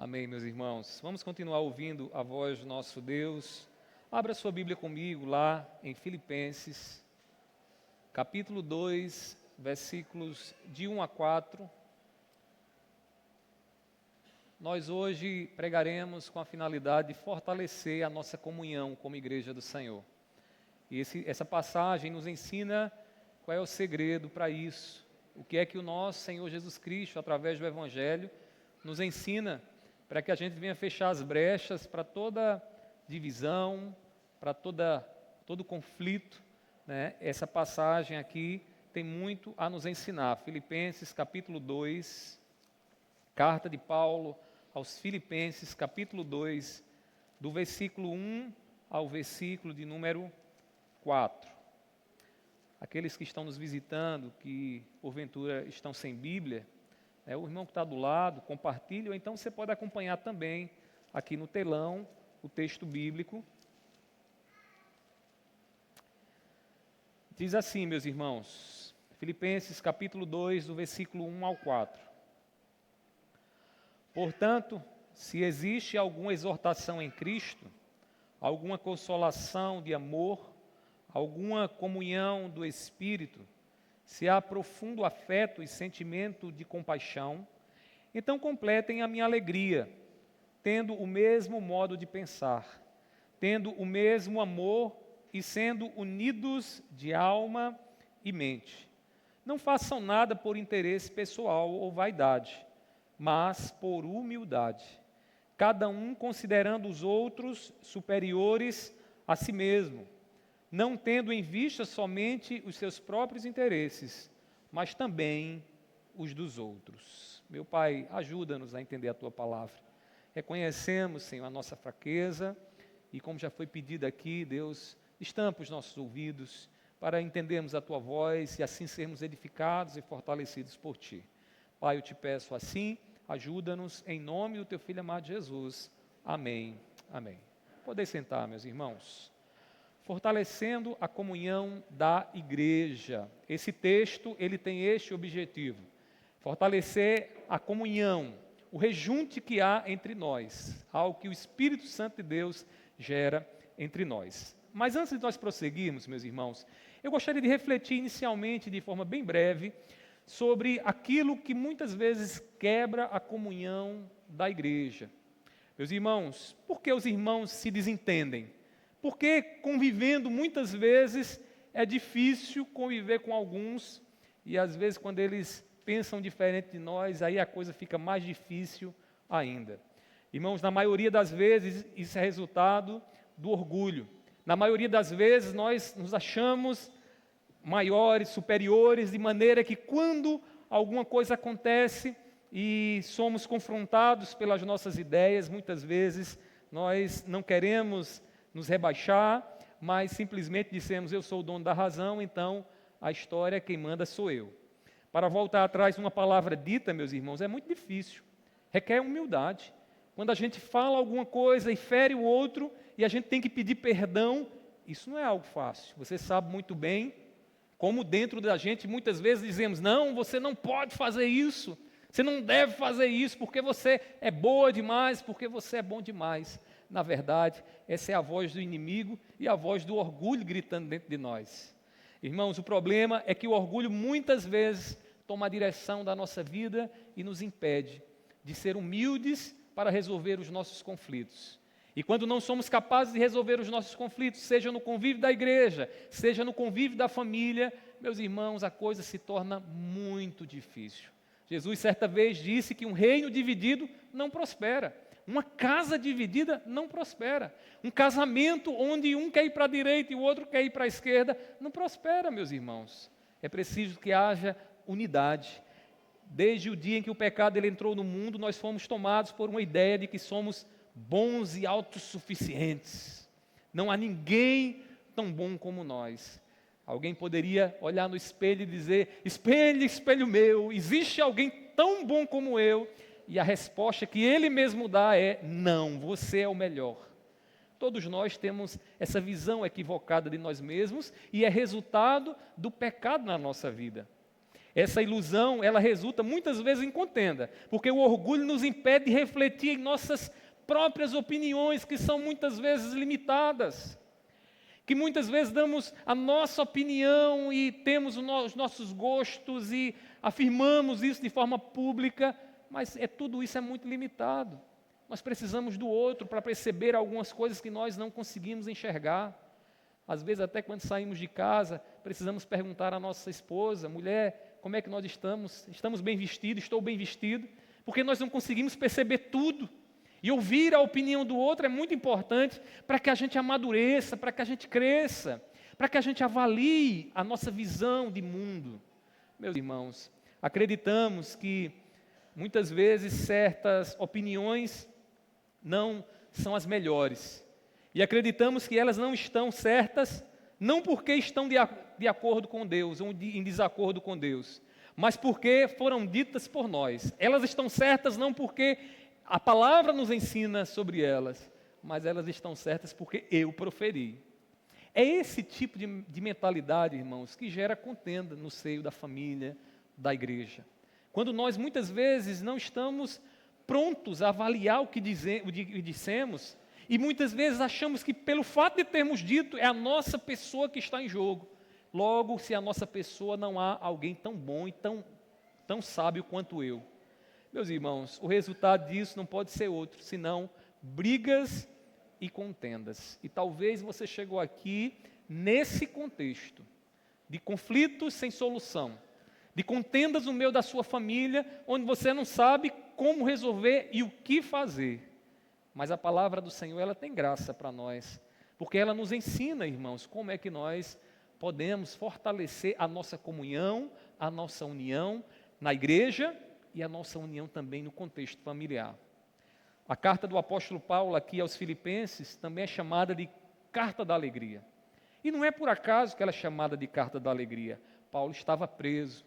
Amém, meus irmãos. Vamos continuar ouvindo a voz do nosso Deus. Abra sua Bíblia comigo lá em Filipenses, capítulo 2, versículos de 1 a 4. Nós hoje pregaremos com a finalidade de fortalecer a nossa comunhão como Igreja do Senhor. E essa passagem nos ensina qual é o segredo para isso. O que é que o nosso Senhor Jesus Cristo, através do Evangelho, nos ensina para que a gente venha fechar as brechas para toda divisão, para todo conflito, né? Essa passagem aqui tem muito a nos ensinar. Filipenses capítulo 2, carta de Paulo aos Filipenses capítulo 2, do versículo 1 ao versículo de número 4. Aqueles que estão nos visitando, que porventura estão sem Bíblia, o irmão que está do lado, compartilhe, ou então você pode acompanhar também aqui no telão o texto bíblico. Diz assim, meus irmãos, Filipenses capítulo 2, do versículo 1 ao 4. Portanto, se existe alguma exortação em Cristo, alguma consolação de amor, alguma comunhão do Espírito, se há profundo afeto e sentimento de compaixão, então completem a minha alegria, tendo o mesmo modo de pensar, tendo o mesmo amor e sendo unidos de alma e mente. Não façam nada por interesse pessoal ou vaidade, mas por humildade, cada um considerando os outros superiores a si mesmo, não tendo em vista somente os seus próprios interesses, mas também os dos outros. Meu Pai, ajuda-nos a entender a Tua palavra. Reconhecemos, Senhor, a nossa fraqueza e, como já foi pedido aqui, Deus, estampa os nossos ouvidos para entendermos a Tua voz e assim sermos edificados e fortalecidos por Ti. Pai, eu te peço assim, ajuda-nos em nome do Teu Filho amado Jesus. Amém. Amém. Podem sentar, meus irmãos. Fortalecendo a comunhão da igreja. Esse texto, ele tem este objetivo: fortalecer a comunhão, o rejunte que há entre nós, algo que o Espírito Santo de Deus gera entre nós. Mas antes de nós prosseguirmos, meus irmãos, eu gostaria de refletir inicialmente, de forma bem breve, sobre aquilo que muitas vezes quebra a comunhão da igreja. Meus irmãos, por que os irmãos se desentendem? Porque convivendo muitas vezes é difícil conviver com alguns e às vezes quando eles pensam diferente de nós, aí a coisa fica mais difícil ainda. Irmãos, na maioria das vezes isso é resultado do orgulho. Na maioria das vezes nós nos achamos maiores, superiores, de maneira que quando alguma coisa acontece e somos confrontados pelas nossas ideias, muitas vezes nós não queremos nos rebaixar, mas simplesmente dissemos, eu sou o dono da razão, então a história quem manda sou eu. Para voltar atrás uma palavra dita, meus irmãos, é muito difícil, requer humildade. Quando a gente fala alguma coisa e fere o outro, e a gente tem que pedir perdão, isso não é algo fácil. Você sabe muito bem como dentro da gente muitas vezes dizemos, não, você não pode fazer isso, você não deve fazer isso, porque você é boa demais, porque você é bom demais. Na verdade, essa é a voz do inimigo e a voz do orgulho gritando dentro de nós. Irmãos, o problema é que o orgulho muitas vezes toma a direção da nossa vida e nos impede de ser humildes para resolver os nossos conflitos. E quando não somos capazes de resolver os nossos conflitos, seja no convívio da igreja, seja no convívio da família, meus irmãos, a coisa se torna muito difícil. Jesus certa vez disse que um reino dividido não prospera. Uma casa dividida não prospera. Um casamento onde um quer ir para a direita e o outro quer ir para a esquerda, não prospera, meus irmãos. É preciso que haja unidade. Desde o dia em que o pecado ele entrou no mundo, nós fomos tomados por uma ideia de que somos bons e autossuficientes. Não há ninguém tão bom como nós. Alguém poderia olhar no espelho e dizer, espelho, espelho meu, existe alguém tão bom como eu? E a resposta que ele mesmo dá é, não, você é o melhor. Todos nós temos essa visão equivocada de nós mesmos e é resultado do pecado na nossa vida. Essa ilusão, ela resulta muitas vezes em contenda, porque o orgulho nos impede de refletir em nossas próprias opiniões, que são muitas vezes limitadas, que muitas vezes damos a nossa opinião e temos os nossos gostos e afirmamos isso de forma pública, mas tudo isso é muito limitado. Nós precisamos do outro para perceber algumas coisas que nós não conseguimos enxergar. Às vezes, até quando saímos de casa, precisamos perguntar à nossa esposa: mulher, como é que nós estamos? Estamos bem vestidos? Estou bem vestido? Porque nós não conseguimos perceber tudo. E ouvir a opinião do outro é muito importante para que a gente amadureça, para que a gente cresça, para que a gente avalie a nossa visão de mundo. Meus irmãos, acreditamos que muitas vezes certas opiniões não são as melhores. E acreditamos que elas não estão certas, não porque estão de acordo com Deus, ou em desacordo com Deus, mas porque foram ditas por nós. Elas estão certas não porque a palavra nos ensina sobre elas, mas elas estão certas porque eu proferi. É esse tipo de mentalidade, irmãos, que gera contenda no seio da família, da igreja. Quando nós muitas vezes não estamos prontos a avaliar o que dissemos, e muitas vezes achamos que pelo fato de termos dito, é a nossa pessoa que está em jogo. Logo, se a nossa pessoa, não há alguém tão bom e tão sábio quanto eu. Meus irmãos, o resultado disso não pode ser outro, senão brigas e contendas. E talvez você chegou aqui nesse contexto de conflitos sem solução, de contendas no meio da sua família, onde você não sabe como resolver e o que fazer. Mas a palavra do Senhor, ela tem graça para nós, porque ela nos ensina, irmãos, como é que nós podemos fortalecer a nossa comunhão, a nossa união na igreja e a nossa união também no contexto familiar. A carta do apóstolo Paulo aqui aos Filipenses também é chamada de carta da alegria. E não é por acaso que ela é chamada de carta da alegria. Paulo estava preso.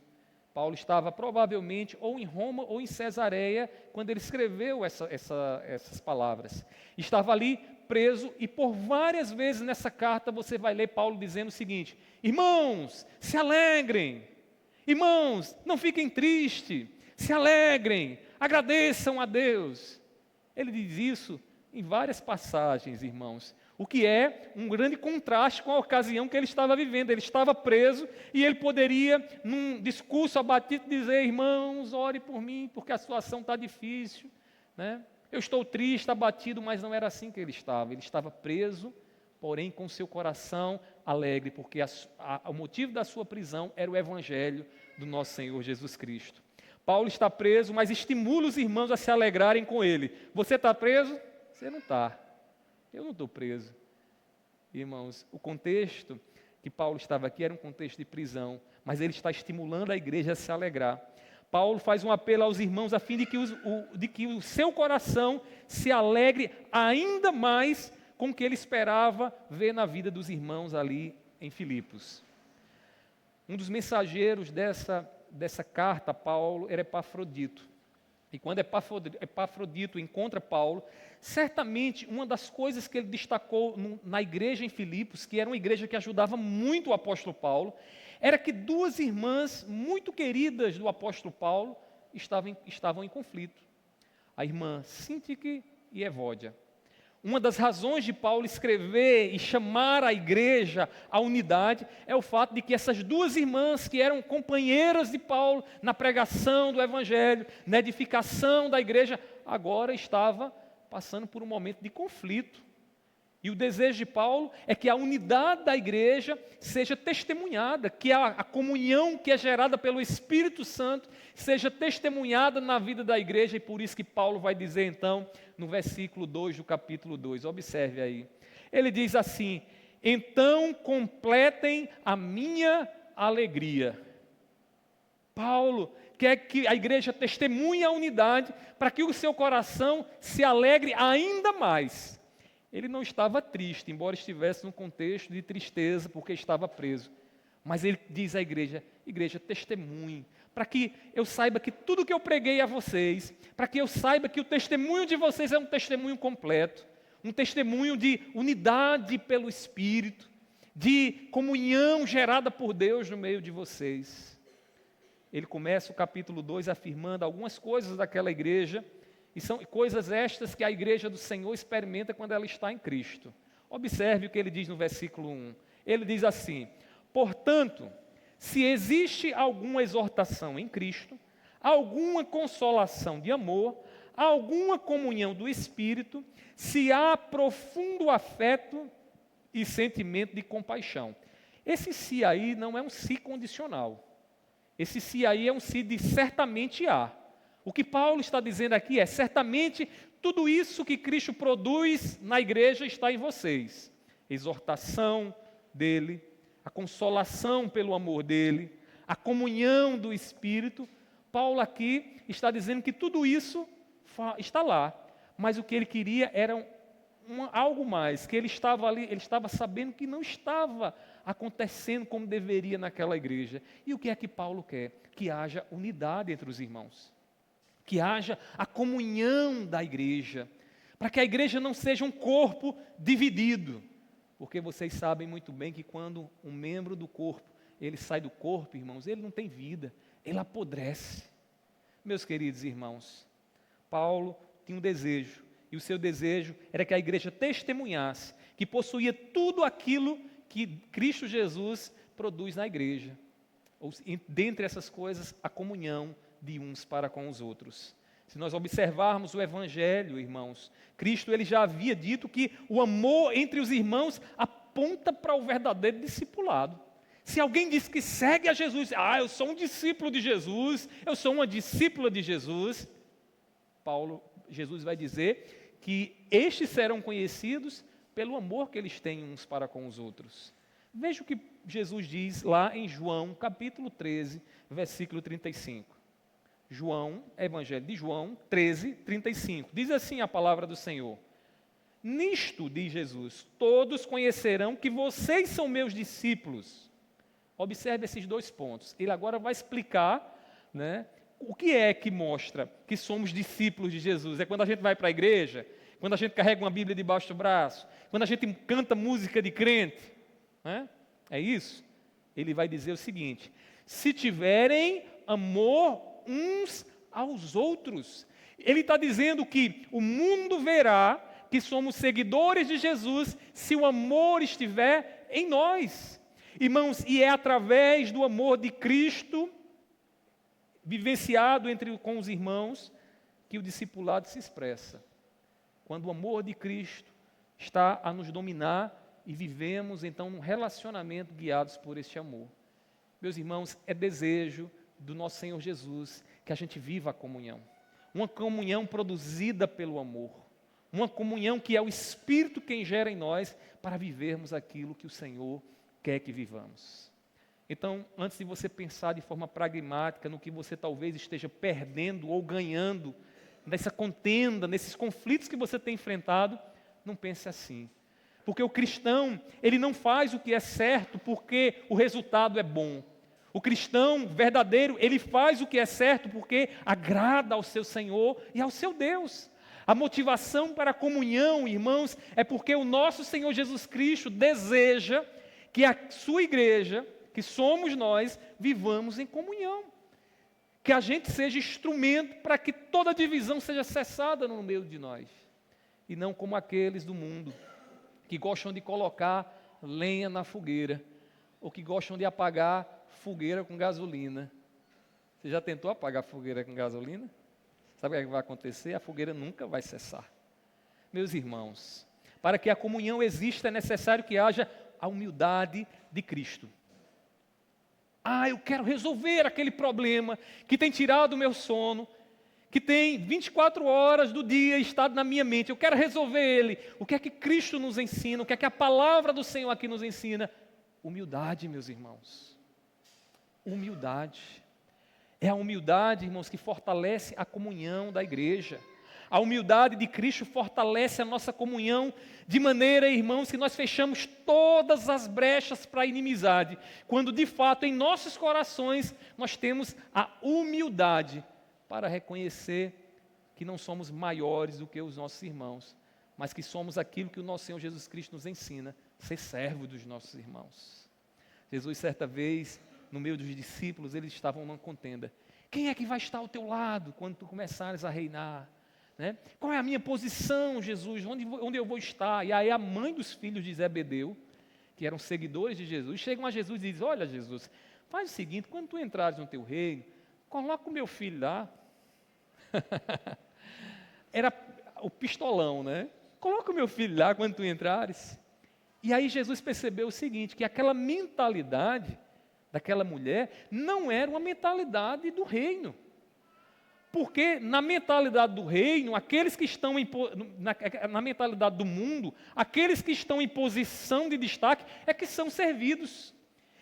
Paulo estava provavelmente ou em Roma ou em Cesareia quando ele escreveu essas palavras. Estava ali preso e por várias vezes nessa carta você vai ler Paulo dizendo o seguinte: irmãos, se alegrem. Irmãos, não fiquem tristes. Se alegrem, agradeçam a Deus. Ele diz isso em várias passagens, irmãos, o que é um grande contraste com a ocasião que ele estava vivendo. Ele estava preso e ele poderia, num discurso abatido, dizer: irmãos, ore por mim, porque a situação está difícil, né? Eu estou triste, abatido, mas não era assim que ele estava. Ele estava preso, porém com seu coração alegre, porque o motivo da sua prisão era o evangelho do nosso Senhor Jesus Cristo. Paulo está preso, mas estimula os irmãos a se alegrarem com ele. Você está preso? Você não está. Eu não estou preso. Irmãos, o contexto que Paulo estava aqui era um contexto de prisão, mas ele está estimulando a igreja a se alegrar. Paulo faz um apelo aos irmãos a fim de que o seu coração se alegre ainda mais com o que ele esperava ver na vida dos irmãos ali em Filipos. Um dos mensageiros dessa carta a Paulo era Epafrodito. E quando Epafrodito encontra Paulo, certamente uma das coisas que ele destacou na igreja em Filipos, que era uma igreja que ajudava muito o apóstolo Paulo, era que duas irmãs muito queridas do apóstolo Paulo estavam em conflito. A irmã Síntique e Evódia. Uma das razões de Paulo escrever e chamar a igreja à unidade é o fato de que essas duas irmãs, que eram companheiras de Paulo na pregação do evangelho, na edificação da igreja, agora estava passando por um momento de conflito. E o desejo de Paulo é que a unidade da igreja seja testemunhada, que a comunhão que é gerada pelo Espírito Santo seja testemunhada na vida da igreja, e por isso que Paulo vai dizer então, no versículo 2 do capítulo 2, observe aí. Ele diz assim: então completem a minha alegria. Paulo quer que a igreja testemunhe a unidade para que o seu coração se alegre ainda mais. Ele não estava triste, embora estivesse num contexto de tristeza, porque estava preso. Mas ele diz à igreja: igreja, testemunhe, para que eu saiba que tudo que eu preguei a vocês, para que eu saiba que o testemunho de vocês é um testemunho completo, um testemunho de unidade pelo Espírito, de comunhão gerada por Deus no meio de vocês. ele começa o capítulo 2 afirmando algumas coisas daquela igreja, e são coisas estas que a igreja do Senhor experimenta quando ela está em Cristo. Observe o que ele diz no versículo 1. Ele diz assim: portanto, se existe alguma exortação em Cristo, alguma consolação de amor, alguma comunhão do Espírito, se há profundo afeto e sentimento de compaixão. Esse se aí não é um se condicional. Esse se aí é um se de certamente há. O que Paulo está dizendo aqui é: certamente tudo isso que Cristo produz na igreja está em vocês. Exortação dele, a consolação pelo amor dele, a comunhão do Espírito. Paulo aqui está dizendo que tudo isso está lá, mas o que ele queria era algo mais, que ele estava ali, ele estava sabendo que não estava acontecendo como deveria naquela igreja. E o que é que Paulo quer? Que haja unidade entre os irmãos, que haja a comunhão da igreja, para que a igreja não seja um corpo dividido, porque vocês sabem muito bem que quando um membro do corpo, ele sai do corpo, irmãos, ele não tem vida, ele apodrece. Meus queridos irmãos, Paulo tinha um desejo, e o seu desejo era que a igreja testemunhasse que possuía tudo aquilo que Cristo Jesus produz na igreja. Dentre essas coisas, a comunhão de uns para com os outros. Se nós observarmos o Evangelho, irmãos, Cristo ele já havia dito que o amor entre os irmãos aponta para o verdadeiro discipulado. Se alguém diz que segue a Jesus, eu sou um discípulo de Jesus, eu sou uma discípula de Jesus, Jesus vai dizer que estes serão conhecidos pelo amor que eles têm uns para com os outros. Veja o que Jesus diz lá em João, capítulo 13, versículo 35. Evangelho de João 13, 35. Diz assim a palavra do Senhor: nisto, diz Jesus, todos conhecerão que vocês são meus discípulos. Observe esses dois pontos. Ele agora vai explicar, o que é que mostra que somos discípulos de Jesus. É quando a gente vai para a igreja, quando a gente carrega uma Bíblia debaixo do braço, quando a gente canta música de crente. É isso? Ele vai dizer o seguinte: se tiverem amor uns aos outros. Ele está dizendo que o mundo verá que somos seguidores de Jesus se o amor estiver em nós. Irmãos, e é através do amor de Cristo, vivenciado com os irmãos, que o discipulado se expressa. Quando o amor de Cristo está a nos dominar e vivemos então um relacionamento guiados por este amor. Meus irmãos, é desejo do nosso Senhor Jesus que a gente viva a comunhão. Uma comunhão produzida pelo amor. Uma comunhão que é o Espírito quem gera em nós para vivermos aquilo que o Senhor quer que vivamos. Então, antes de você pensar de forma pragmática no que você talvez esteja perdendo ou ganhando nessa contenda, nesses conflitos que você tem enfrentado, não pense assim. Porque o cristão, ele não faz o que é certo porque o resultado é bom. O cristão verdadeiro, ele faz o que é certo porque agrada ao seu Senhor e ao seu Deus. A motivação para a comunhão, irmãos, é porque o nosso Senhor Jesus Cristo deseja que a sua igreja, que somos nós, vivamos em comunhão. Que a gente seja instrumento para que toda divisão seja cessada no meio de nós. E não como aqueles do mundo, que gostam de colocar lenha na fogueira, ou que gostam de apagar fogueira com gasolina. Você já tentou apagar fogueira com gasolina? Sabe o que vai acontecer? A fogueira nunca vai cessar. Meus irmãos, para que a comunhão exista é necessário que haja a humildade de Cristo. Eu quero resolver aquele problema que tem tirado o meu sono, que tem 24 horas do dia estado na minha mente. Eu quero resolver ele. O que é que Cristo nos ensina? O que é que a palavra do Senhor aqui nos ensina? Humildade, meus irmãos. Humildade. É a humildade, irmãos, que fortalece a comunhão da igreja. A humildade de Cristo fortalece a nossa comunhão de maneira, irmãos, que nós fechamos todas as brechas para a inimizade, quando de fato em nossos corações nós temos a humildade para reconhecer que não somos maiores do que os nossos irmãos, mas que somos aquilo que o nosso Senhor Jesus Cristo nos ensina, ser servo dos nossos irmãos. Jesus certa vez no meio dos discípulos, eles estavam numa contenda. Quem é que vai estar ao teu lado quando tu começares a reinar? Né? Qual é a minha posição, Jesus? Onde eu vou estar? E aí a mãe dos filhos de Zebedeu, que eram seguidores de Jesus, chegam a Jesus e dizem, olha Jesus, faz o seguinte, quando tu entrares no teu reino, coloca o meu filho lá. Era o pistolão, né? Coloca o meu filho lá quando tu entrares. E aí Jesus percebeu o seguinte, que aquela mentalidade daquela mulher não era uma mentalidade do reino. Porque na mentalidade do reino, aqueles que estão na mentalidade do mundo, aqueles que estão em posição de destaque é que são servidos.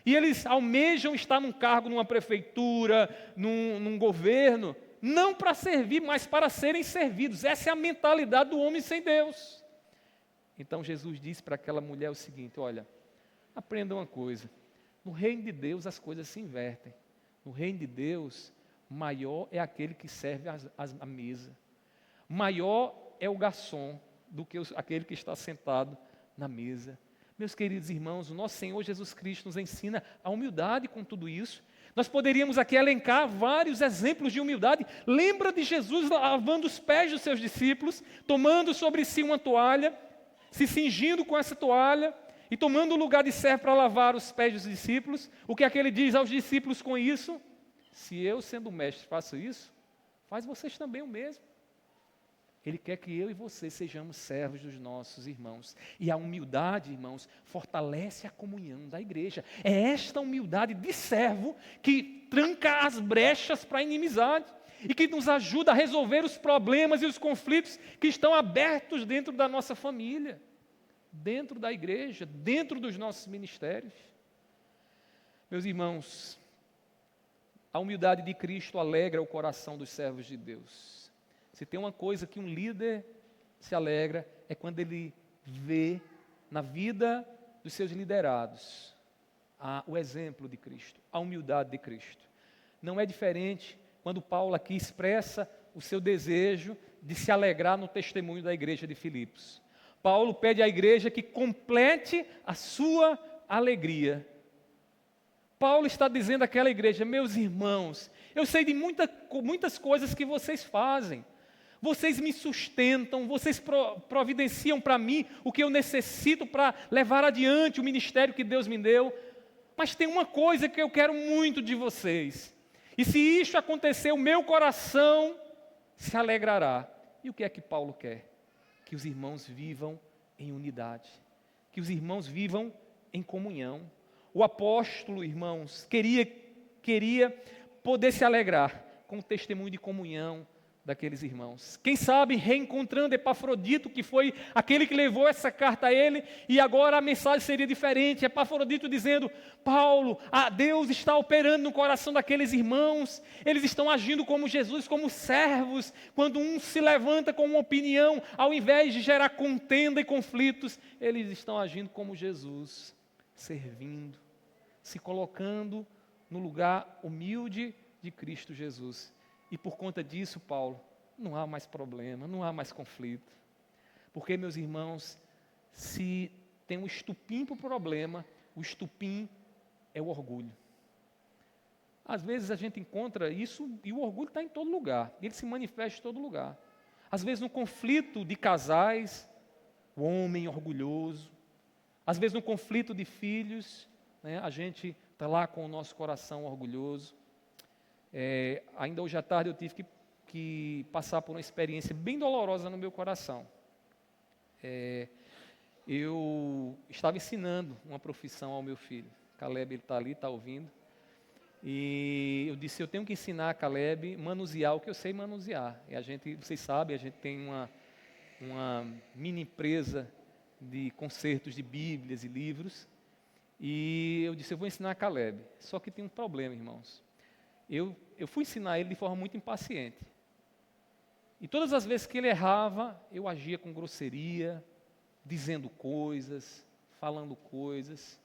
E eles almejam estar num cargo, numa prefeitura, num governo, não para servir, mas para serem servidos. Essa é a mentalidade do homem sem Deus. Então Jesus disse para aquela mulher o seguinte, olha, aprenda uma coisa, no reino de Deus as coisas se invertem. No reino de Deus, maior é aquele que serve a mesa. Maior é o garçom do que aquele que está sentado na mesa. Meus queridos irmãos, o nosso Senhor Jesus Cristo nos ensina a humildade com tudo isso. Nós poderíamos aqui elencar vários exemplos de humildade. Lembra de Jesus lavando os pés dos seus discípulos, tomando sobre si uma toalha, se cingindo com essa toalha e tomando o lugar de servo para lavar os pés dos discípulos. O que é que ele diz aos discípulos com isso? Se eu, sendo mestre, faço isso, faz vocês também o mesmo. Ele quer que eu e você sejamos servos dos nossos irmãos. E a humildade, irmãos, fortalece a comunhão da igreja. É esta humildade de servo que tranca as brechas para a inimizade e que nos ajuda a resolver os problemas e os conflitos que estão abertos dentro da nossa família, dentro da igreja, dentro dos nossos ministérios. Meus irmãos, a humildade de Cristo alegra o coração dos servos de Deus. Se tem uma coisa que um líder se alegra, é quando ele vê na vida dos seus liderados o exemplo de Cristo, a humildade de Cristo. Não é diferente quando Paulo aqui expressa o seu desejo de se alegrar no testemunho da igreja de Filipos. Paulo pede à igreja que complete a sua alegria. Paulo está dizendo àquela igreja, meus irmãos, eu sei de muitas coisas que vocês fazem. Vocês me sustentam, vocês providenciam para mim o que eu necessito para levar adiante o ministério que Deus me deu. Mas tem uma coisa que eu quero muito de vocês. E se isso acontecer, o meu coração se alegrará. E o que é que Paulo quer? Que os irmãos vivam em unidade. Que os irmãos vivam em comunhão. O apóstolo, irmãos, queria poder se alegrar com o testemunho de comunhão daqueles irmãos. Quem sabe reencontrando Epafrodito, que foi aquele que levou essa carta a ele, e agora a mensagem seria diferente. Epafrodito dizendo, Paulo, Deus está operando no coração daqueles irmãos, eles estão agindo como Jesus, como servos, quando um se levanta com uma opinião, ao invés de gerar contenda e conflitos, eles estão agindo como Jesus, servindo, se colocando no lugar humilde de Cristo Jesus. E por conta disso, Paulo, não há mais problema, não há mais conflito. Porque, meus irmãos, se tem um estupim para o problema, o estupim é o orgulho. Às vezes a gente encontra isso e o orgulho está em todo lugar, ele se manifesta em todo lugar. Às vezes no conflito de casais, o homem orgulhoso. Às vezes no conflito de filhos, né, a gente está lá com o nosso coração orgulhoso. Ainda hoje à tarde eu tive que passar por uma experiência bem dolorosa no meu coração. Eu estava ensinando uma profissão ao meu filho. Caleb, ele está ali, está ouvindo. E eu disse, eu tenho que ensinar a Caleb a manusear o que eu sei manusear. E vocês sabem, a gente tem uma mini empresa de concertos de bíblias e livros. E eu disse, eu vou ensinar a Caleb. Só que tem um problema, irmãos. Eu fui ensinar ele de forma muito impaciente. E todas as vezes que ele errava, eu agia com grosseria, dizendo coisas, falando coisas.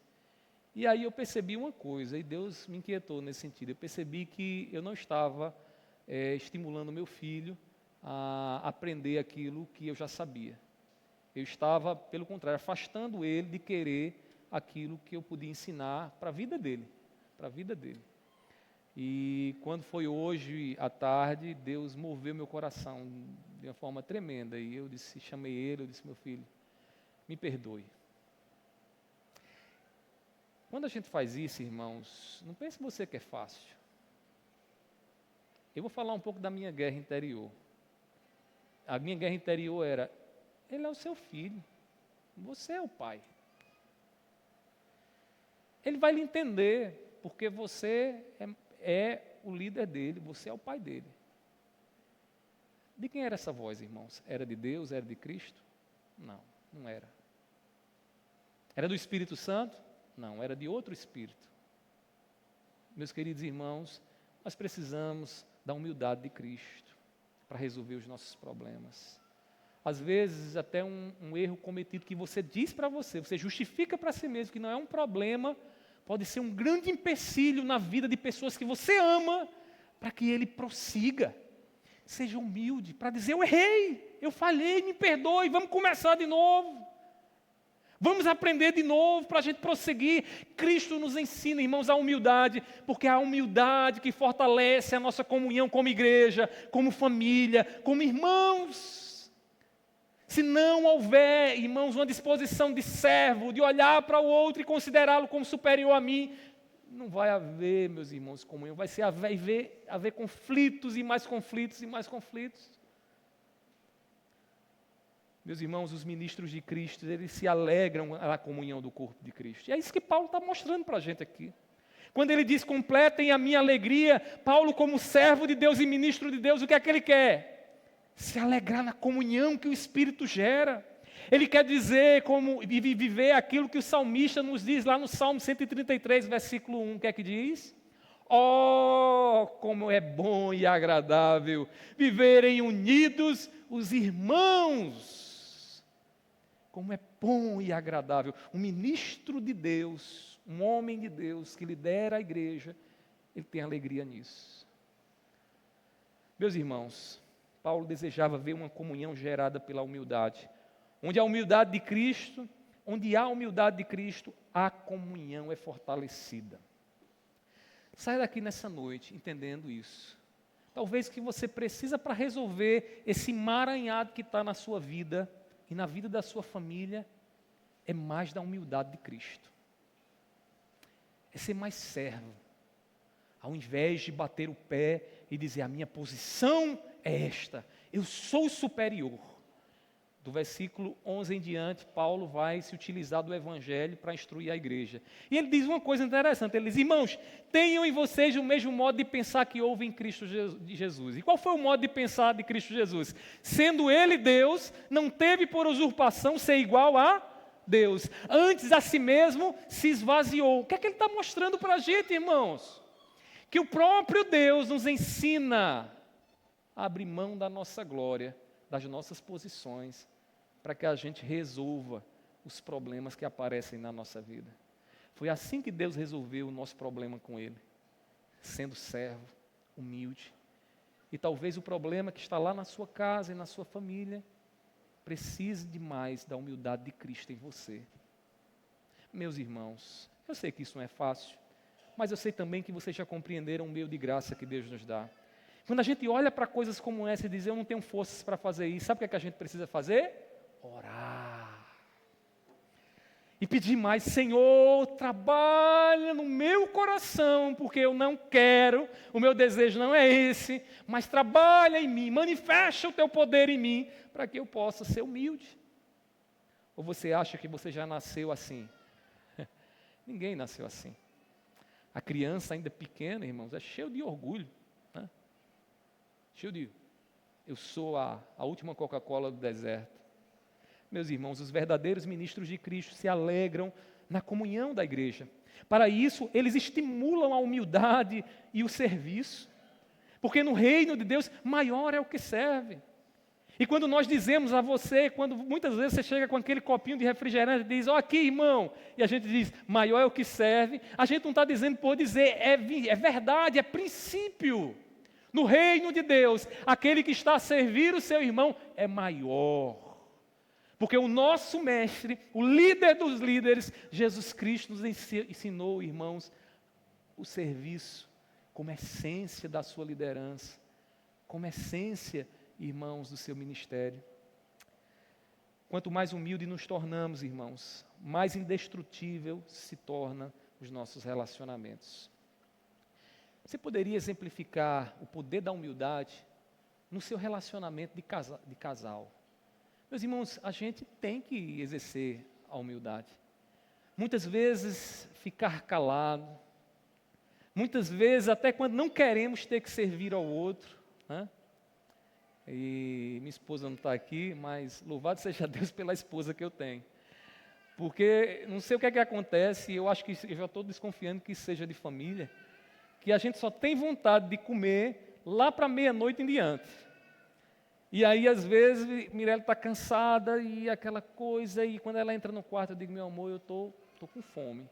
E aí eu percebi uma coisa, e Deus me inquietou nesse sentido. Eu percebi que eu não estava estimulando meu filho a aprender aquilo que eu já sabia. Eu estava, pelo contrário, afastando ele de querer aquilo que eu podia ensinar para a vida dele. para a vida dele. E quando foi hoje à tarde, Deus moveu meu coração de uma forma tremenda. E eu chamei ele, eu disse, meu filho, me perdoe. Quando a gente faz isso, irmãos, não pense você que é fácil. Eu vou falar um pouco da minha guerra interior. A minha guerra interior era, ele é o seu filho, você é o pai. Ele vai lhe entender, porque você é o líder dele, você é o pai dele. De quem era essa voz, irmãos? Era de Deus? Era de Cristo? Não, não era. Era do Espírito Santo? Não, era de outro Espírito. Meus queridos irmãos, nós precisamos da humildade de Cristo para resolver os nossos problemas. Às vezes, até um erro cometido que você diz para você justifica para si mesmo que não é um problema, pode ser um grande empecilho na vida de pessoas que você ama, para que ele prossiga. Seja humilde para dizer, eu errei, eu falhei, me perdoe, vamos começar de novo. Vamos aprender de novo para a gente prosseguir. Cristo nos ensina, irmãos, a humildade, porque é a humildade que fortalece a nossa comunhão como igreja, como família, como irmãos. Se não houver, irmãos, uma disposição de servo, de olhar para o outro e considerá-lo como superior a mim, não vai haver, meus irmãos, comunhão. Vai haver conflitos e mais conflitos e mais conflitos. Meus irmãos, os ministros de Cristo, eles se alegram na comunhão do corpo de Cristo. E é isso que Paulo está mostrando para a gente aqui. Quando ele diz, completem a minha alegria, Paulo, como servo de Deus e ministro de Deus, o que é que ele quer? Se alegrar na comunhão que o Espírito gera. Ele quer dizer e viver aquilo que o salmista nos diz lá no Salmo 133, versículo 1. O que é que diz? Oh, como é bom e agradável viverem unidos os irmãos. Como é bom e agradável. Um ministro de Deus, um homem de Deus que lidera a igreja, ele tem alegria nisso. Meus irmãos, Paulo desejava ver uma comunhão gerada pela humildade. Onde há a humildade de Cristo, a comunhão é fortalecida. Saia daqui nessa noite entendendo isso. Talvez que você precisa para resolver esse emaranhado que está na sua vida e na vida da sua família, é mais da humildade de Cristo. É ser mais servo. Ao invés de bater o pé e dizer, a minha posição é esta, eu sou superior. Do versículo 11 em diante, Paulo vai se utilizar do Evangelho para instruir a igreja. E ele diz uma coisa interessante, ele diz, irmãos, tenham em vocês o mesmo modo de pensar que houve em Cristo Jesus. E qual foi o modo de pensar de Cristo Jesus? Sendo ele Deus, não teve por usurpação ser igual a Deus. Antes a si mesmo se esvaziou. O que é que ele está mostrando para a gente, irmãos? Que o próprio Deus nos ensina a abrir mão da nossa glória, das nossas posições, para que a gente resolva os problemas que aparecem na nossa vida. Foi assim que Deus resolveu o nosso problema com Ele, sendo servo, humilde. E talvez o problema que está lá na sua casa e na sua família, precise demais da humildade de Cristo em você. Meus irmãos, eu sei que isso não é fácil, mas eu sei também que vocês já compreenderam o meio de graça que Deus nos dá. Quando a gente olha para coisas como essa e diz, eu não tenho forças para fazer isso, sabe o que a gente precisa fazer? Orar. E pedir mais, Senhor, trabalha no meu coração, porque eu não quero, o meu desejo não é esse, mas trabalha em mim, manifesta o teu poder em mim, para que eu possa ser humilde. Ou você acha que você já nasceu assim? Ninguém nasceu assim. A criança ainda pequena, irmãos, é cheio de orgulho. Né? Cheio de, eu sou a última Coca-Cola do deserto. Meus irmãos, os verdadeiros ministros de Cristo se alegram na comunhão da igreja. Para isso, eles estimulam a humildade e o serviço. Porque no reino de Deus, maior é o que serve. E quando nós dizemos a você, quando muitas vezes você chega com aquele copinho de refrigerante e diz, ó aqui irmão, e a gente diz, maior é o que serve, a gente não está dizendo por dizer, é verdade, é princípio. No reino de Deus, aquele que está a servir o seu irmão é maior. Porque o nosso mestre, o líder dos líderes, Jesus Cristo nos ensinou, irmãos, o serviço como essência da sua liderança, como essência, irmãos, do seu ministério. Quanto mais humilde nos tornamos, irmãos, mais indestrutível se torna os nossos relacionamentos. Você poderia exemplificar o poder da humildade no seu relacionamento de casal. Meus irmãos, a gente tem que exercer a humildade. Muitas vezes ficar calado, muitas vezes até quando não queremos ter que servir ao outro, né? E minha esposa não está aqui, mas louvado seja Deus pela esposa que eu tenho. Porque não sei o que é que acontece, eu acho que eu já estou desconfiando que seja de família, que a gente só tem vontade de comer lá para meia-noite em diante. E aí, às vezes, Mirella está cansada e aquela coisa, e quando ela entra no quarto, eu digo, meu amor, eu estou com fome.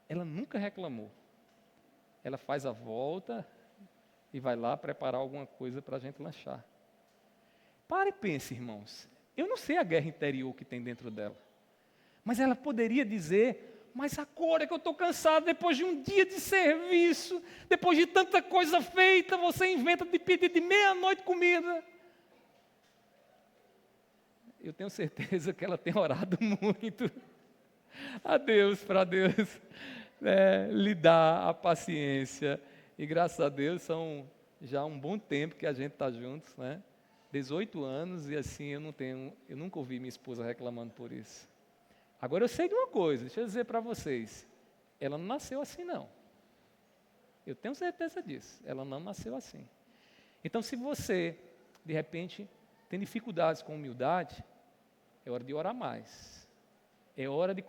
Ela nunca reclamou. Ela faz a volta e vai lá preparar alguma coisa para a gente lanchar. Pare e pense, irmãos. Eu não sei a guerra interior que tem dentro dela. Mas ela poderia dizer, mas agora que eu estou cansado, depois de um dia de serviço, depois de tanta coisa feita, você inventa de pedir de meia-noite comida. Eu tenho certeza que ela tem orado muito a Deus, para Deus lhe dar a paciência. E graças a Deus são já um bom tempo que a gente está juntos, né? 18 anos e assim eu nunca ouvi minha esposa reclamando por isso. Agora eu sei de uma coisa, deixa eu dizer para vocês, ela não nasceu assim não. Eu tenho certeza disso, ela não nasceu assim. Então se você, de repente, tem dificuldades com humildade, é hora de orar mais. É hora de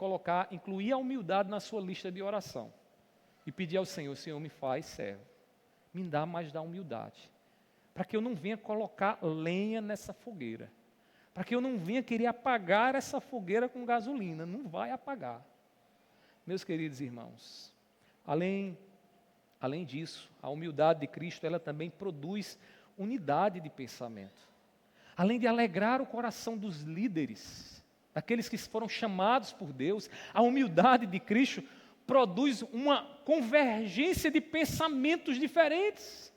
incluir a humildade na sua lista de oração. E pedir ao Senhor, Senhor, me faz servo. Me dá mais da humildade. Para que eu não venha colocar lenha nessa fogueira. Para que eu não venha querer apagar essa fogueira com gasolina. Não vai apagar. Meus queridos irmãos, além disso, a humildade de Cristo, ela também produz unidade de pensamento. Além de alegrar o coração dos líderes, daqueles que foram chamados por Deus, a humildade de Cristo produz uma convergência de pensamentos diferentes.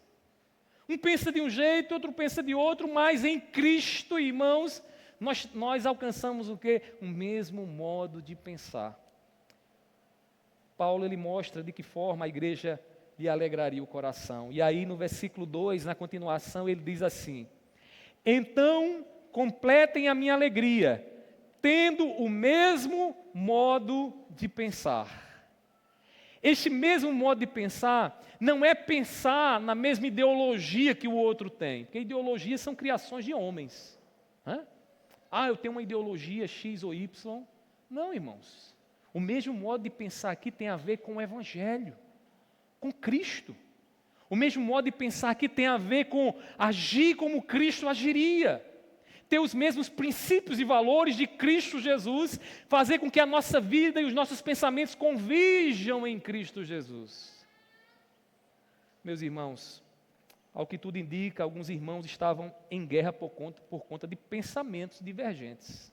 Um pensa de um jeito, outro pensa de outro, mas em Cristo, irmãos, nós alcançamos o quê? O mesmo modo de pensar. Paulo, ele mostra de que forma a igreja lhe alegraria o coração. E aí no versículo 2, na continuação, ele diz assim, então completem a minha alegria, tendo o mesmo modo de pensar. Este mesmo modo de pensar não é pensar na mesma ideologia que o outro tem, porque ideologias são criações de homens. Eu tenho uma ideologia X ou Y. Não, irmãos. O mesmo modo de pensar aqui tem a ver com o Evangelho, com Cristo. O mesmo modo de pensar aqui tem a ver com agir como Cristo agiria. Ter os mesmos princípios e valores de Cristo Jesus, fazer com que a nossa vida e os nossos pensamentos converjam em Cristo Jesus. Meus irmãos, ao que tudo indica, alguns irmãos estavam em guerra por conta de pensamentos divergentes.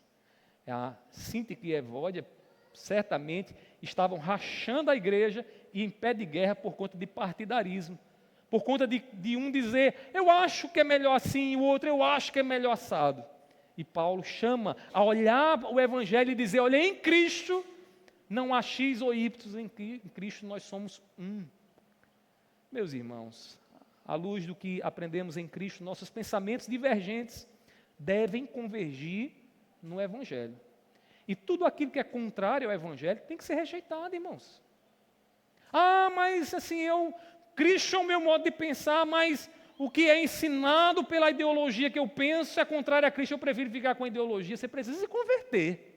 A Sintique e Evódia certamente estavam rachando a igreja e em pé de guerra por conta de partidarismo. Por conta de um dizer, eu acho que é melhor assim, e o outro, eu acho que é melhor assado. E Paulo chama a olhar o Evangelho e dizer, olha, em Cristo não há X ou Y, em Cristo nós somos um. Meus irmãos, à luz do que aprendemos em Cristo, nossos pensamentos divergentes devem convergir no Evangelho. E tudo aquilo que é contrário ao Evangelho tem que ser rejeitado, irmãos. Mas assim, Cristo é o meu modo de pensar, mas o que é ensinado pela ideologia que eu penso é contrário a Cristo, eu prefiro ficar com a ideologia. Você precisa se converter.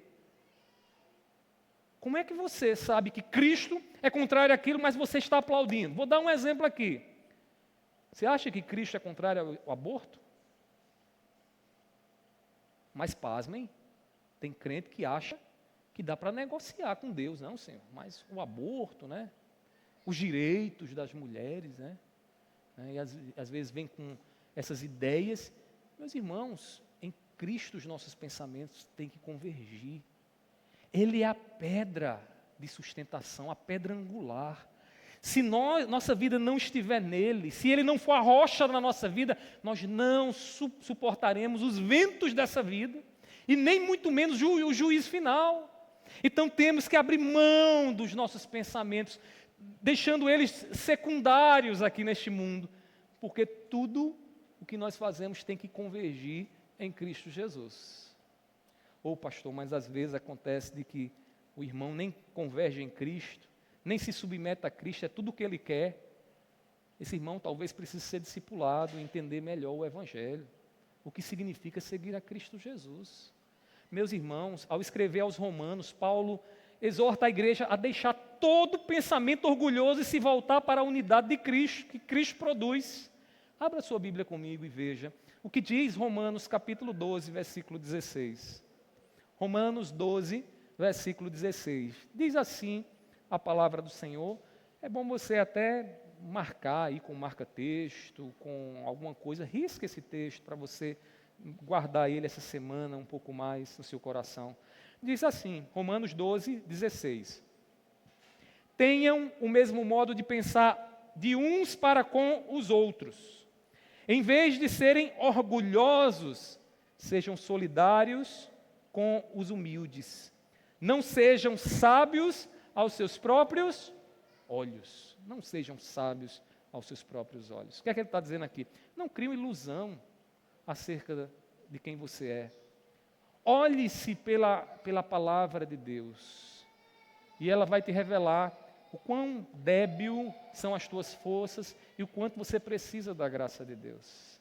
Como é que você sabe que Cristo é contrário àquilo, mas você está aplaudindo? Vou dar um exemplo aqui. Você acha que Cristo é contrário ao aborto? Mas pasmem, tem crente que acha que dá para negociar com Deus. Não, Senhor, mas o aborto, né? Os direitos das mulheres, né? E às vezes vem com essas ideias. Meus irmãos, em Cristo os nossos pensamentos têm que convergir. Ele é a pedra de sustentação, a pedra angular. Se nossa vida não estiver nele, se ele não for a rocha na nossa vida, nós não suportaremos os ventos dessa vida, e nem muito menos o juízo final. Então temos que abrir mão dos nossos pensamentos, deixando eles secundários aqui neste mundo, porque tudo o que nós fazemos tem que convergir em Cristo Jesus. Ou pastor, mas às vezes acontece de que o irmão nem converge em Cristo, nem se submete a Cristo, é tudo o que ele quer. Esse irmão talvez precise ser discipulado, entender melhor o Evangelho, o que significa seguir a Cristo Jesus. Meus irmãos, ao escrever aos Romanos, Paulo exorta a igreja a deixar todo pensamento orgulhoso e se voltar para a unidade de Cristo, que Cristo produz. Abra sua Bíblia comigo e veja o que diz Romanos capítulo 12, versículo 16. Romanos 12, versículo 16. Diz assim a palavra do Senhor. É bom você até marcar aí com marca-texto, com alguma coisa, risca esse texto para você guardar ele essa semana um pouco mais no seu coração. Diz assim, Romanos 12, 16. Tenham o mesmo modo de pensar de uns para com os outros. Em vez de serem orgulhosos, sejam solidários com os humildes. Não sejam sábios aos seus próprios olhos. Não sejam sábios aos seus próprios olhos. O que é que ele está dizendo aqui? Não crie uma ilusão acerca de quem você é. Olhe-se pela palavra de Deus, e ela vai te revelar o quão débil são as tuas forças e o quanto você precisa da graça de Deus.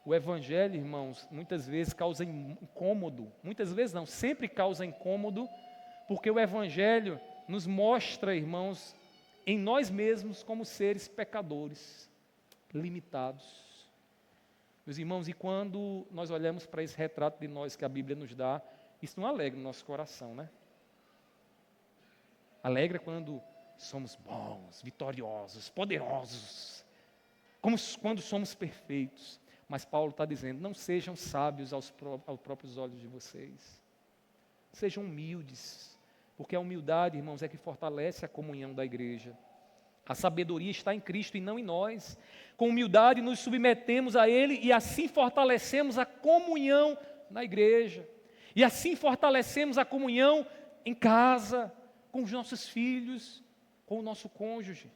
O Evangelho, irmãos, muitas vezes causa incômodo, muitas vezes não, sempre causa incômodo, porque o Evangelho nos mostra, irmãos, em nós mesmos como seres pecadores, limitados. Meus irmãos, e quando nós olhamos para esse retrato de nós que a Bíblia nos dá, isso não alegra o nosso coração, né? Alegra quando somos bons, vitoriosos, poderosos, como quando somos perfeitos. Mas Paulo está dizendo, não sejam sábios aos próprios olhos de vocês. Sejam humildes, porque a humildade, irmãos, é que fortalece a comunhão da igreja. A sabedoria está em Cristo e não em nós. Com humildade nos submetemos a Ele e assim fortalecemos a comunhão na igreja. E assim fortalecemos a comunhão em casa, com os nossos filhos, com o nosso cônjuge.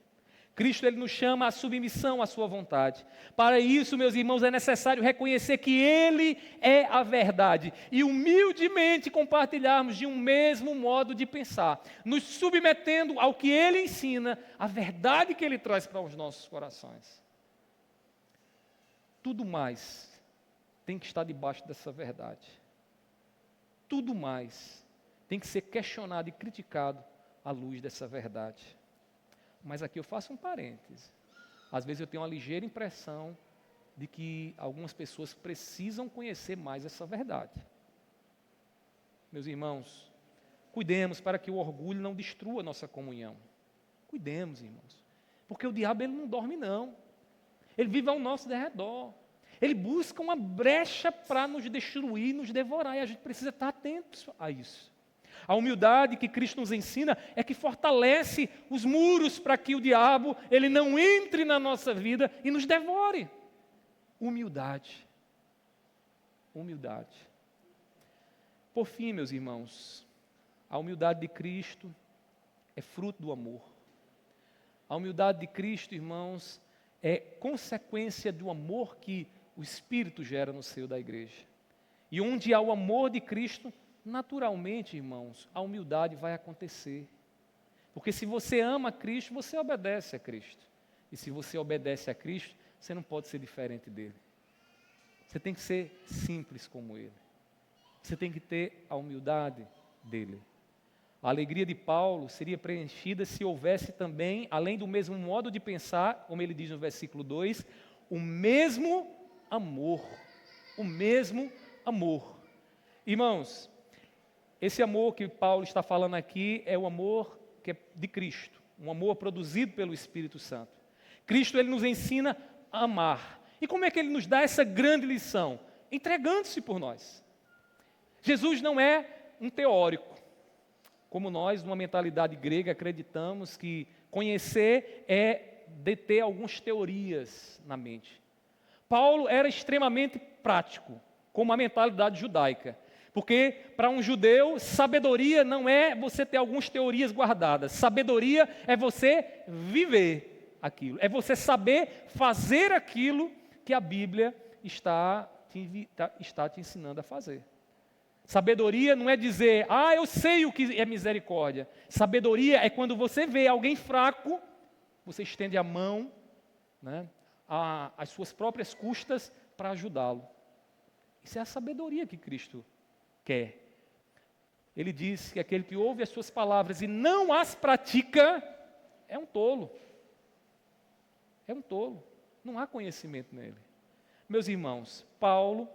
Cristo, Ele nos chama à submissão à sua vontade. Para isso, meus irmãos, é necessário reconhecer que Ele é a verdade e humildemente compartilharmos de um mesmo modo de pensar, nos submetendo ao que Ele ensina, a verdade que Ele traz para os nossos corações. Tudo mais tem que estar debaixo dessa verdade. Tudo mais tem que ser questionado e criticado à luz dessa verdade. Mas aqui eu faço um parêntese. Às vezes eu tenho uma ligeira impressão de que algumas pessoas precisam conhecer mais essa verdade. Meus irmãos, cuidemos para que o orgulho não destrua a nossa comunhão. Cuidemos, irmãos. Porque o diabo ele não dorme não. Ele vive ao nosso derredor. Ele busca uma brecha para nos destruir, nos devorar. E a gente precisa estar atentos a isso. A humildade que Cristo nos ensina é que fortalece os muros para que o diabo ele não entre na nossa vida e nos devore. Humildade. Humildade. Por fim, meus irmãos, a humildade de Cristo é fruto do amor. A humildade de Cristo, irmãos, é consequência do amor que o Espírito gera no seio da igreja. E onde há o amor de Cristo, naturalmente, irmãos, a humildade vai acontecer. Porque se você ama Cristo, você obedece a Cristo. E se você obedece a Cristo, você não pode ser diferente dele. Você tem que ser simples como ele. Você tem que ter a humildade dele. A alegria de Paulo seria preenchida se houvesse também, além do mesmo modo de pensar, como ele diz no versículo 2, o mesmo amor. O mesmo amor. Irmãos, esse amor que Paulo está falando aqui é o amor que é de Cristo, um amor produzido pelo Espírito Santo. Cristo ele nos ensina a amar. E como é que ele nos dá essa grande lição? Entregando-se por nós. Jesus não é um teórico, como nós, numa mentalidade grega, acreditamos que Conhecer é deter algumas teorias na mente. Paulo era extremamente prático, com uma mentalidade judaica. Porque para um judeu, sabedoria não é você ter algumas teorias guardadas. Sabedoria é você viver aquilo. É você saber fazer aquilo que a Bíblia está te ensinando a fazer. Sabedoria não é dizer, eu sei o que é misericórdia. Sabedoria é quando você vê alguém fraco, você estende a mão, né, às suas próprias custas para ajudá-lo. Isso é a sabedoria que Cristo quer. Ele diz que aquele que ouve as suas palavras e não as pratica é um tolo. É um tolo. Não há conhecimento nele. Meus irmãos, Paulo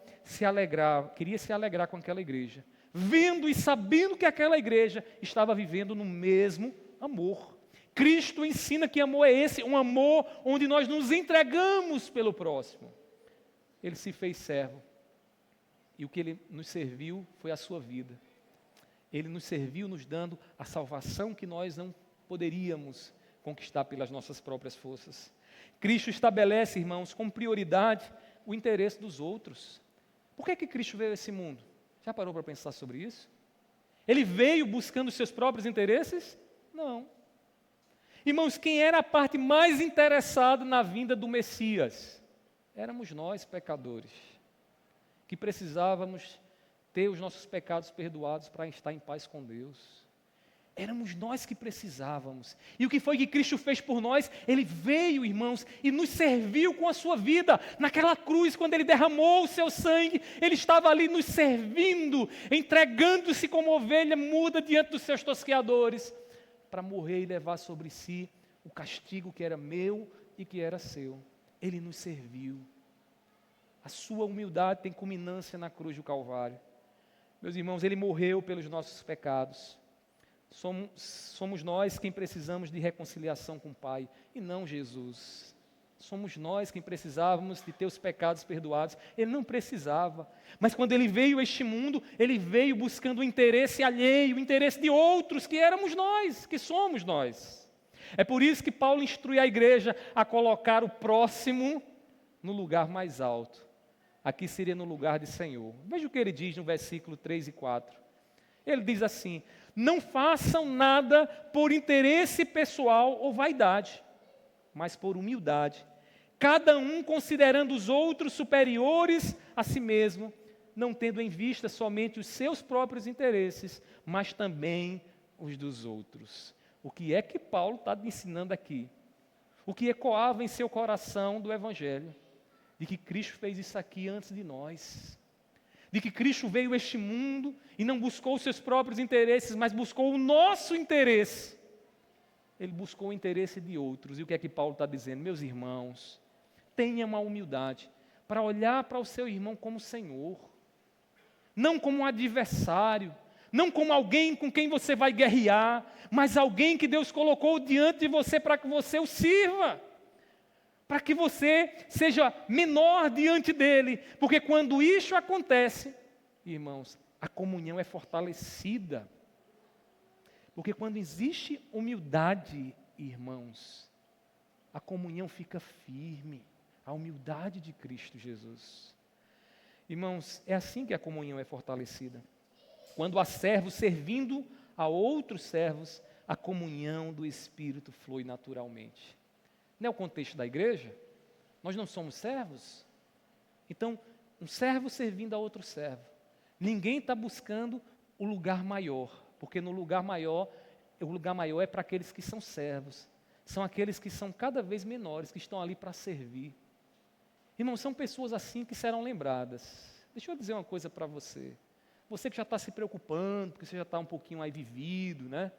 queria se alegrar com aquela igreja, vendo e sabendo que aquela igreja estava vivendo no mesmo amor. Cristo ensina que amor é esse, um amor onde nós nos entregamos pelo próximo. Ele se fez servo. E o que ele nos serviu foi a sua vida. Ele nos serviu nos dando a salvação que nós não poderíamos conquistar pelas nossas próprias forças. Cristo estabelece, irmãos, como prioridade o interesse dos outros. Por que Cristo veio a esse mundo? Já parou para pensar sobre isso? Ele veio buscando os seus próprios interesses? Não. Irmãos, quem era a parte mais interessada na vinda do Messias? Éramos nós, pecadores, que precisávamos ter os nossos pecados perdoados para estar em paz com Deus. Éramos nós que precisávamos. E o que foi que Cristo fez por nós? Ele veio, irmãos, e nos serviu com a sua vida. Naquela cruz, quando Ele derramou o seu sangue, Ele estava ali nos servindo, entregando-se como ovelha muda diante dos seus tosqueadores, para morrer e levar sobre si o castigo que era meu e que era seu. Ele nos serviu. A sua humildade tem culminância na cruz do Calvário. Meus irmãos, Ele morreu pelos nossos pecados. Somos nós quem precisamos de reconciliação com o Pai, e não Jesus. Somos nós quem precisávamos de ter os pecados perdoados. Ele não precisava. Mas quando Ele veio a este mundo, Ele veio buscando o interesse alheio, o interesse de outros, que éramos nós, que somos nós. É por isso que Paulo instrui a igreja a colocar o próximo no lugar mais alto. Aqui seria no lugar de Senhor. Veja o que ele diz no versículo 3 e 4. Ele diz assim: não façam nada por interesse pessoal ou vaidade, mas por humildade, cada um considerando os outros superiores a si mesmo, não tendo em vista somente os seus próprios interesses, mas também os dos outros. O que é que Paulo está ensinando aqui? O que ecoava em seu coração do Evangelho? De que Cristo fez isso aqui antes de nós. De que Cristo veio a este mundo e não buscou os seus próprios interesses, mas buscou o nosso interesse. Ele buscou o interesse de outros. E o que é que Paulo está dizendo? Meus irmãos, tenha uma humildade para olhar para o seu irmão como Senhor, não como um adversário, não como alguém com quem você vai guerrear, mas alguém que Deus colocou diante de você para que você o sirva, para que você seja menor diante dele, porque quando isso acontece, irmãos, a comunhão é fortalecida. Porque quando existe humildade, irmãos, a comunhão fica firme, a humildade de Cristo Jesus. Irmãos, é assim que a comunhão é fortalecida. Quando há servos servindo a outros servos, a comunhão do Espírito flui naturalmente. Não é o contexto da igreja? Nós não somos servos? Então, um servo servindo a outro servo. Ninguém está buscando o lugar maior, porque no lugar maior, o lugar maior é para aqueles que são servos. São aqueles que são cada vez menores, que estão ali para servir. Irmãos, são pessoas assim que serão lembradas. Deixa eu dizer uma coisa para você. Você que já está se preocupando, porque você já está um pouquinho aí vivido, né?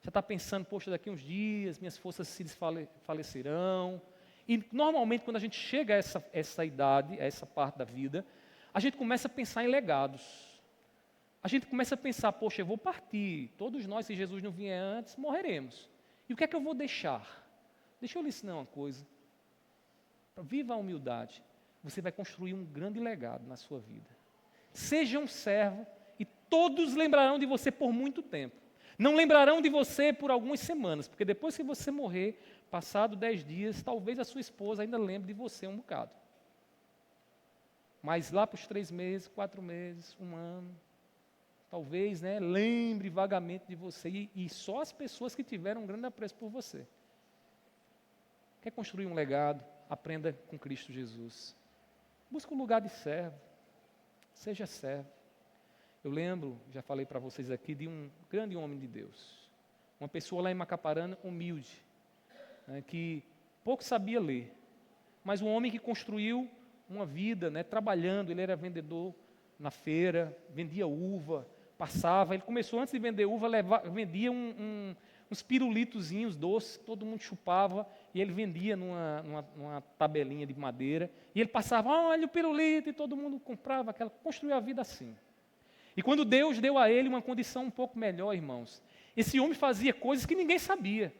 Já está pensando, poxa, daqui uns dias minhas forças se desfalecerão. E normalmente quando a gente chega a essa idade, a essa parte da vida, a gente começa a pensar em legados. A gente começa a pensar, poxa, eu vou partir. Todos nós, se Jesus não vier antes, morreremos. E o que é que eu vou deixar? Deixa eu lhe ensinar uma coisa. Viva a humildade. Você vai construir um grande legado na sua vida. Seja um servo e todos lembrarão de você por muito tempo. Não lembrarão de você por algumas semanas, porque depois que você morrer, passado 10 dias, talvez a sua esposa ainda lembre de você um bocado. Mas lá para os 3 meses, 4 meses, 1 ano, talvez, lembre vagamente de você. E só as pessoas que tiveram um grande apreço por você. Quer construir um legado? Aprenda com Cristo Jesus. Busca um lugar de servo. Seja servo. Eu lembro, já falei para vocês aqui, de um grande homem de Deus. Uma pessoa lá em Macaparana, humilde, que pouco sabia ler. Mas um homem que construiu uma vida, trabalhando. Ele era vendedor na feira, vendia uva, passava. Ele começou, antes de vender uva, vendia uns pirulitozinhos doces, que todo mundo chupava, e ele vendia numa tabelinha de madeira. E ele passava, olha o pirulito, e todo mundo comprava, construiu a vida assim. E quando Deus deu a ele uma condição um pouco melhor, irmãos, esse homem fazia coisas que ninguém sabia.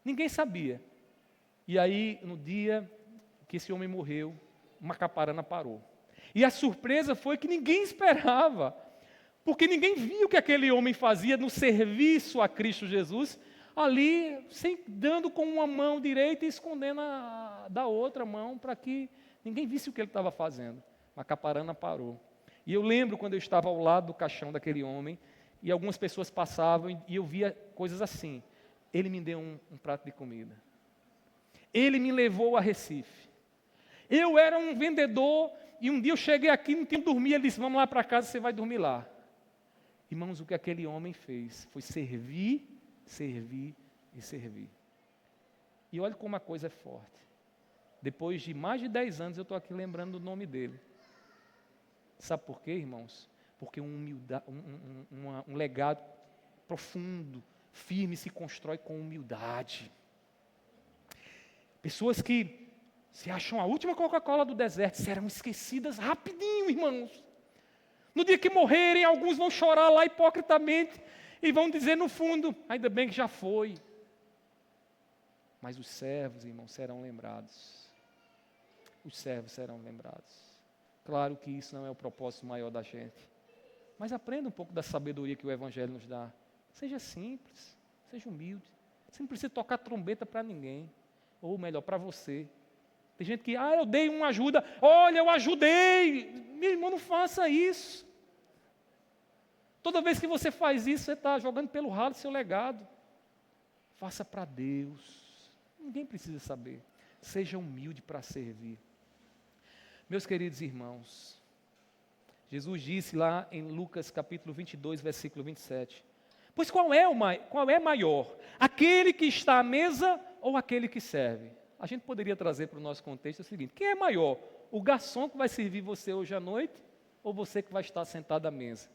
Ninguém sabia. E aí, no dia que esse homem morreu, Macaparana parou. E a surpresa foi que ninguém esperava, porque ninguém viu o que aquele homem fazia no serviço a Cristo Jesus, ali, dando com uma mão direita e escondendo da outra mão, para que ninguém visse o que ele estava fazendo. Macaparana parou. E eu lembro quando eu estava ao lado do caixão daquele homem, e algumas pessoas passavam, e eu via coisas assim. Ele me deu um prato de comida. Ele me levou a Recife. Eu era um vendedor, e um dia eu cheguei aqui, não tinha dormido, ele disse, vamos lá para casa, você vai dormir lá. Irmãos, o que aquele homem fez foi servir, servir e servir. E olha como a coisa é forte. Depois de mais de 10 anos, eu estou aqui lembrando do nome dele. Sabe por quê, irmãos? Porque um legado profundo, firme, se constrói com humildade. Pessoas que se acham a última Coca-Cola do deserto serão esquecidas rapidinho, irmãos. No dia que morrerem, alguns vão chorar lá hipocritamente e vão dizer no fundo, ainda bem que já foi. Mas os servos, irmãos, serão lembrados. Os servos serão lembrados. Claro que isso não é o propósito maior da gente. Mas aprenda um pouco da sabedoria que o Evangelho nos dá. Seja simples, seja humilde. Você não precisa tocar trombeta para ninguém. Ou melhor, para você. Tem gente que, eu dei uma ajuda. Olha, eu ajudei. Meu irmão, não faça isso. Toda vez que você faz isso, você está jogando pelo ralo seu legado. Faça para Deus. Ninguém precisa saber. Seja humilde para servir. Meus queridos irmãos, Jesus disse lá em Lucas capítulo 22, versículo 27, pois qual é maior, aquele que está à mesa ou aquele que serve? A gente poderia trazer para o nosso contexto o seguinte, quem é maior, o garçom que vai servir você hoje à noite ou você que vai estar sentado à mesa?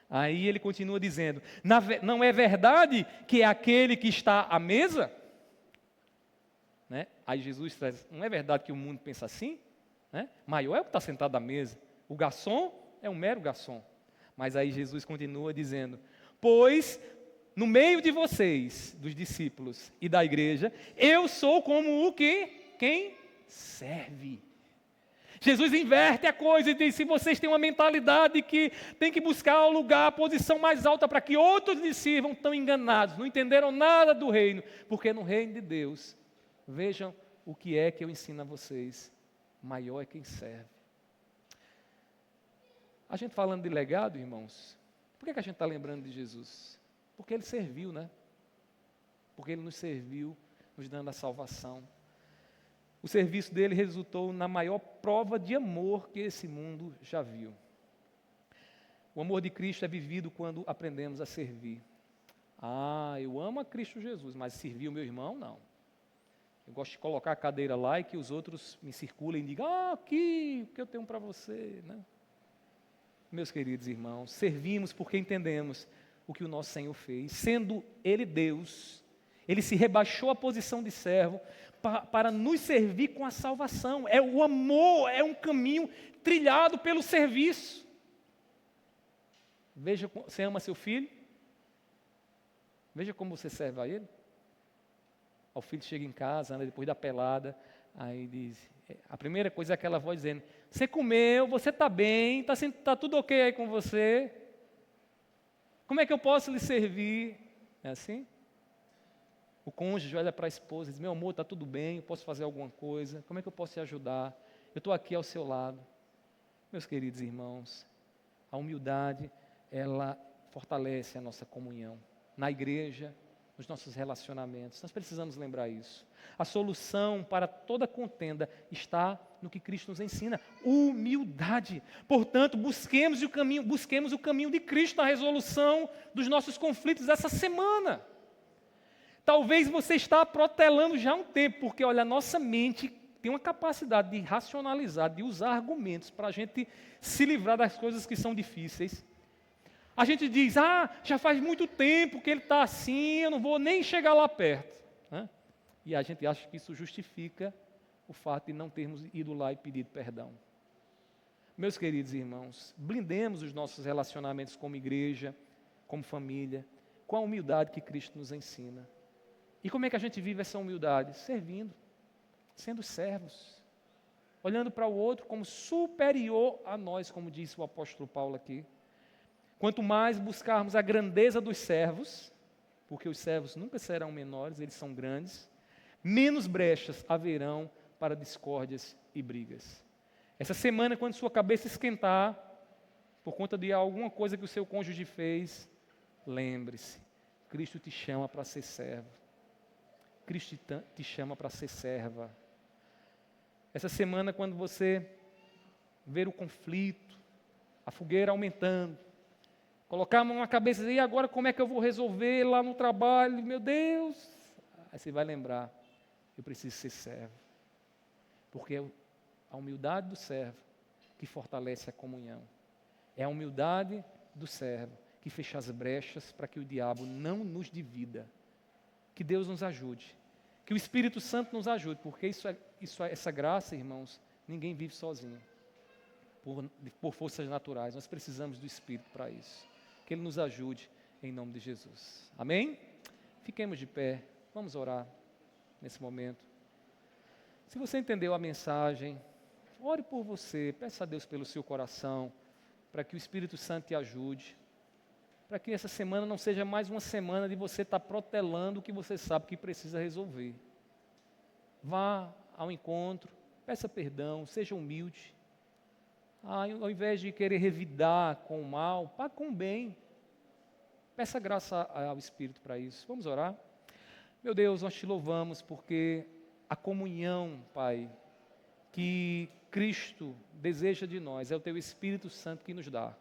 Aí ele continua dizendo, não é verdade que é aquele que está à mesa? Aí Jesus traz, não é verdade que o mundo pensa assim? Maior é o que está sentado à mesa. O garçom é um mero garçom. Mas aí Jesus continua dizendo, pois no meio de vocês, dos discípulos e da igreja, eu sou como o que? Quem serve. Jesus inverte a coisa e diz, se vocês têm uma mentalidade que tem que buscar o lugar, a posição mais alta para que outros lhes sirvam, estão enganados, não entenderam nada do reino, porque no reino de Deus, vejam o que é que eu ensino a vocês, maior é quem serve. A gente falando de legado, irmãos, por que a gente está lembrando de Jesus? Porque Ele serviu, Porque Ele nos serviu, nos dando a salvação. O serviço dele resultou na maior prova de amor que esse mundo já viu. O amor de Cristo é vivido quando aprendemos a servir. Eu amo a Cristo Jesus, mas servir o meu irmão, não. Eu gosto de colocar a cadeira lá e que os outros me circulem e digam, aqui, o que eu tenho para você, Meus queridos irmãos, servimos porque entendemos o que o nosso Senhor fez. Sendo Ele Deus, Ele se rebaixou à posição de servo para nos servir com a salvação. É o amor, é um caminho trilhado pelo serviço. Veja, você ama seu filho? Veja como você serve a ele. O filho chega em casa, depois da pelada, aí diz, a primeira coisa é aquela voz dizendo, você comeu, você está bem, está tudo ok aí com você? Como é que eu posso lhe servir? É assim? O cônjuge olha para a esposa e diz, meu amor, está tudo bem, eu posso fazer alguma coisa? Como é que eu posso te ajudar? Eu estou aqui ao seu lado. Meus queridos irmãos, a humildade, ela fortalece a nossa comunhão. Na igreja, nos nossos relacionamentos. Nós precisamos lembrar isso. A solução para toda contenda está no que Cristo nos ensina. Humildade. Portanto, busquemos o caminho de Cristo na resolução dos nossos conflitos essa semana. Talvez você está protelando já há um tempo, porque olha, a nossa mente tem uma capacidade de racionalizar, de usar argumentos para a gente se livrar das coisas que são difíceis. A gente diz, já faz muito tempo que ele está assim, eu não vou nem chegar lá perto. Né? E a gente acha que isso justifica o fato de não termos ido lá e pedido perdão. Meus queridos irmãos, blindemos os nossos relacionamentos como igreja, como família, com a humildade que Cristo nos ensina. E como é que a gente vive essa humildade? Servindo, sendo servos, olhando para o outro como superior a nós, como disse o apóstolo Paulo aqui. Quanto mais buscarmos a grandeza dos servos, porque os servos nunca serão menores, eles são grandes, menos brechas haverão para discórdias e brigas. Essa semana, quando sua cabeça esquentar, por conta de alguma coisa que o seu cônjuge fez, lembre-se, Cristo te chama para ser servo. Cristo te chama para ser serva. Essa semana, quando você ver o conflito, a fogueira aumentando, colocar a mão na cabeça e dizer, e agora como é que eu vou resolver lá no trabalho? Meu Deus! Aí você vai lembrar, eu preciso ser servo. Porque é a humildade do servo que fortalece a comunhão. É a humildade do servo que fecha as brechas para que o diabo não nos divida. Que Deus nos ajude. Que o Espírito Santo nos ajude, porque essa graça, irmãos, ninguém vive sozinho. Por forças naturais, nós precisamos do Espírito para isso. Que Ele nos ajude em nome de Jesus. Amém? Fiquemos de pé, vamos orar nesse momento. Se você entendeu a mensagem, ore por você, peça a Deus pelo seu coração, para que o Espírito Santo te ajude, para que essa semana não seja mais uma semana de você estar protelando o que você sabe que precisa resolver. Vá ao encontro, peça perdão, seja humilde. Ao invés de querer revidar com o mal, pague com o bem. Peça graça ao Espírito para isso. Vamos orar? Meu Deus, nós te louvamos porque a comunhão, Pai, que Cristo deseja de nós, é o Teu Espírito Santo que nos dá.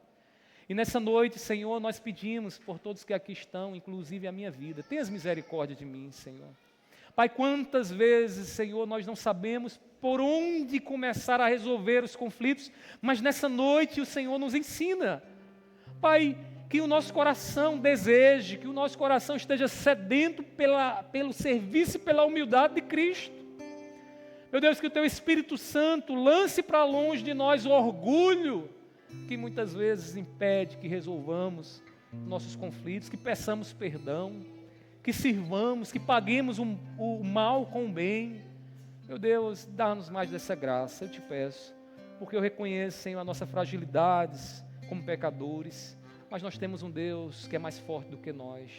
E nessa noite, Senhor, nós pedimos por todos que aqui estão, inclusive a minha vida, tenhas misericórdia de mim, Senhor. Pai, quantas vezes, Senhor, nós não sabemos por onde começar a resolver os conflitos, mas nessa noite o Senhor nos ensina. Pai, que o nosso coração deseje, que o nosso coração esteja sedento pelo serviço e pela humildade de Cristo. Meu Deus, que o Teu Espírito Santo lance para longe de nós o orgulho que muitas vezes impede que resolvamos nossos conflitos, que peçamos perdão, que sirvamos, que paguemos o mal com o bem. Meu Deus, dá-nos mais dessa graça, eu te peço, porque eu reconheço, Senhor, a nossa fragilidades como pecadores, mas nós temos um Deus que é mais forte do que nós.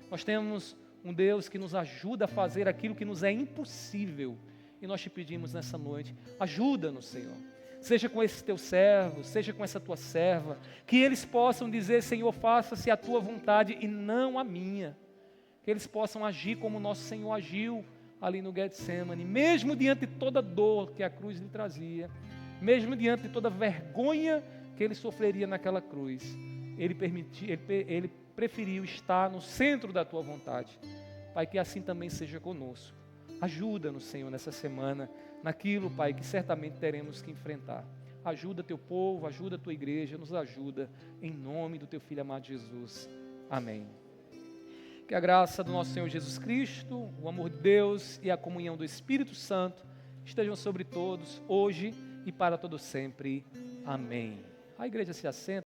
Nós temos um Deus que nos ajuda a fazer aquilo que nos é impossível. E nós te pedimos nessa noite, ajuda-nos, Senhor. Seja com esse teu servo, seja com essa tua serva, que eles possam dizer, Senhor, faça-se a tua vontade e não a minha. Que eles possam agir como o nosso Senhor agiu ali no Getsemane, mesmo diante de toda dor que a cruz lhe trazia, mesmo diante de toda vergonha que ele sofreria naquela cruz, ele preferiu estar no centro da tua vontade. Pai, que assim também seja conosco. Ajuda-nos, Senhor, nessa semana, naquilo, Pai, que certamente teremos que enfrentar. Ajuda teu povo, ajuda a tua igreja, nos ajuda, em nome do teu Filho amado Jesus. Amém. Que a graça do nosso Senhor Jesus Cristo, o amor de Deus e a comunhão do Espírito Santo estejam sobre todos, hoje e para todo sempre. Amém. A igreja se assenta.